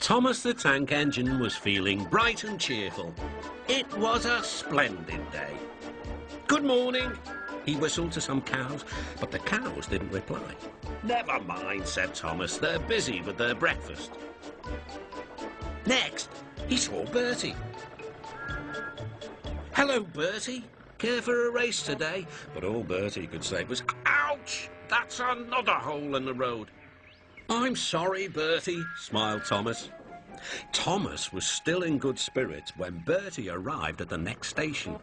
Thomas the Tank Engine was feeling bright and cheerful. It was a splendid day. "Good morning," he whistled to some cows, but the cows didn't reply. "Never mind," said Thomas, "they're busy with their breakfast." Next, he saw Bertie. "Hello, Bertie. Care for a race today?" But all Bertie could say was, "Ouch! That's another hole in the road." "I'm sorry, Bertie," smiled Thomas. Thomas was still in good spirits when Bertie arrived at the next station.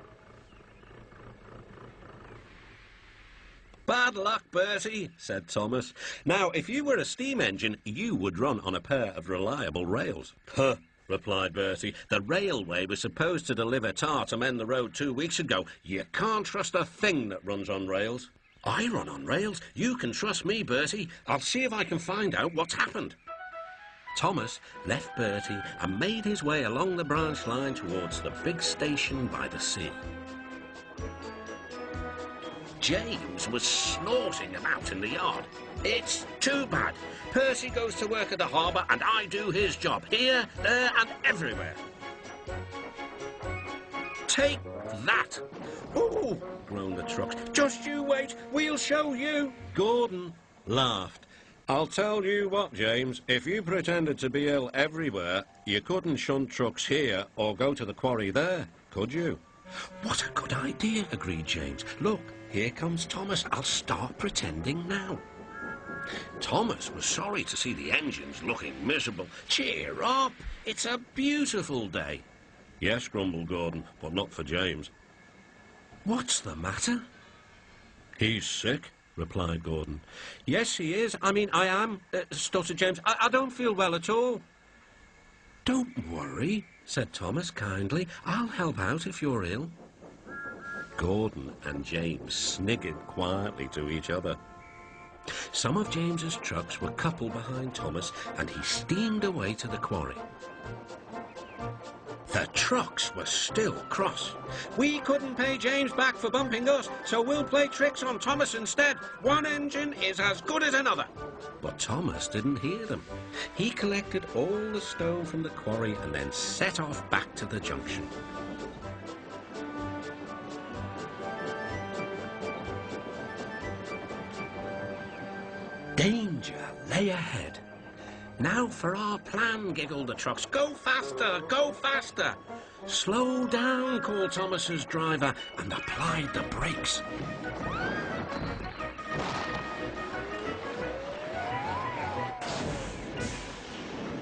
"Bad luck, Bertie," said Thomas. "Now, if you were a steam engine, you would run on a pair of reliable rails." "Huh," replied Bertie. "The railway was supposed to deliver tar to mend the road 2 weeks ago. You can't trust a thing that runs on rails." "I run on rails. You can trust me, Bertie. I'll see if I can find out what's happened." Thomas left Bertie and made his way along the branch line towards the big station by the sea. James was snorting about in the yard. "It's too bad. Percy goes to work at the harbour and I do his job, here, there and everywhere." "Take that!" "Ooh!" groaned the trucks. "Just you wait, we'll show you." Gordon laughed. "I'll tell you what, James, if you pretended to be ill everywhere, you couldn't shunt trucks here or go to the quarry there, could you?" "What a good idea," agreed James. "Look, here comes Thomas. I'll start pretending now." Thomas was sorry to see the engines looking miserable. "Cheer up, it's a beautiful day." "Yes," grumbled Gordon, "but not for James." "What's the matter?" "He's sick," replied Gordon. "Yes, he is. I am," stuttered James. I don't feel well at all." "Don't worry," said Thomas kindly. "I'll help out if you're ill." Gordon and James sniggered quietly to each other. Some of James's trucks were coupled behind Thomas, and he steamed away to the quarry. The trucks were still cross. "We couldn't pay James back for bumping us, so we'll play tricks on Thomas instead. One engine is as good as another." But Thomas didn't hear them. He collected all the stone from the quarry and then set off back to the junction. Danger lay ahead. "Now for our plan," giggled the trucks. "Go faster, go faster." "Slow down," called Thomas's driver and applied the brakes.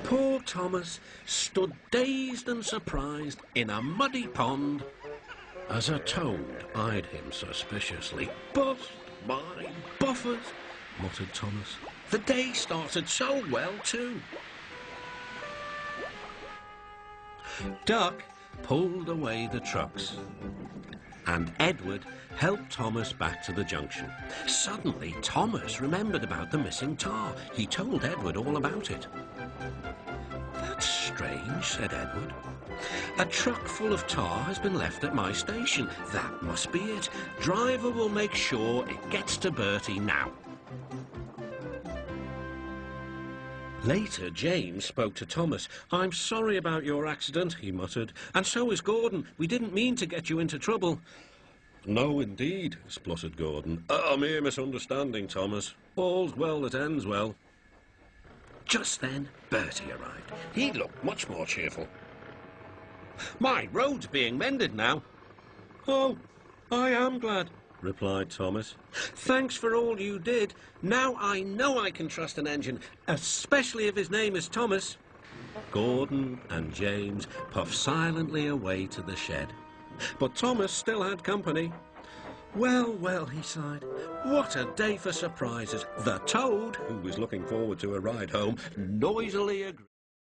Poor Thomas stood dazed and surprised in a muddy pond as a toad eyed him suspiciously. "But my buffers," muttered Thomas. The day started so well, too. Duck pulled away the trucks, and Edward helped Thomas back to the junction. Suddenly, Thomas remembered about the missing tar. He told Edward all about it. "That's strange," said Edward. "A truck full of tar has been left at my station. That must be it. Driver will make sure it gets to Bertie now." Later, James spoke to Thomas. "I'm sorry about your accident," he muttered. "And so is Gordon. We didn't mean to get you into trouble." "No, indeed," spluttered Gordon. "A mere misunderstanding, Thomas. All's well that ends well." Just then, Bertie arrived. He looked much more cheerful. "My road's being mended now." "Oh, I am glad," replied Thomas. "Thanks for all you did. Now I know I can trust an engine, especially if his name is Thomas." Gordon and James puffed silently away to the shed. But Thomas still had company. "Well, well," he sighed, "what a day for surprises." The toad, who was looking forward to a ride home, noisily agreed.